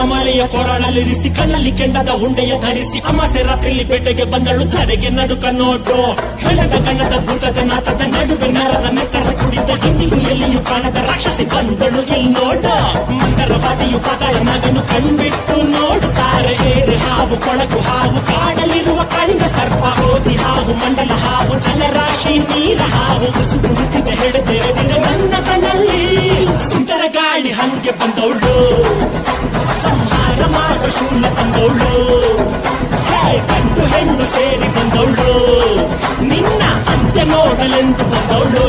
ಮಲೆಯ ಕೊರಳಲ್ಲಿರಿಸಿ ಕಣ್ಣಲ್ಲಿ ಕೆಂಡದ ಉಂಡೆಯ ಧರಿಸಿ ಅಮಾಸೆ ರಾತ್ರಿಯಲ್ಲಿ ಬೇಟೆಗೆ ಬಂದಳು ಧರೆಗೆ ನಡುಕ ನೋಡು ಹೆಣದ ಗಣ್ಣದ ಭೂತದ ನಾಥದ ನಡುವೆ ನರರ ನೆತ್ತರ ಕುಡಿದ ಎಂದಿಗೂ ಎಲ್ಲಿಯೂ ಕಾಣದ ರಾಕ್ಷಸಿ ಬಂದಳು ಇಲ್ಲಿ ನೋಡ ಮಂದರವಾದಿಯು ಪಾತಾಳ ನಾಗನು ಕಣ್ಬಿಟ್ಟು ನೋಡುತ್ತಾರೆ ಏರೆ ಹಾವು ಕೊಳಕು ಹಾವು ಕಾಡಲಿರುವ ಕಳಿಂಗ ಸರ್ಪ ಓದಿ ಹಾವು ಮಂಡಲ ಹಾವು ಜಲರಾಶಿ ನೀರ ಹಾವು ಉಸುಕು ಹುಟ್ಟಿದ ಹೆಡೆದೆರೆದಿದೆ ನನ್ನ ಕಣ್ಣಲ್ಲಿ ಸುಂದರ ಗಾಳಿ ಹಂಗೆ ಬಂದವಳು ಸಂಹಾರ ಮಾಡುವ ಶೂಲ ತಂದವಳು ಗಂಡು ಹೆಣ್ಣು ಸೇರಿ ಬಂದವಳು ನಿನ್ನ ಅಂತ್ಯ ನೋಡಲೆಂದು ಬಂದವಳು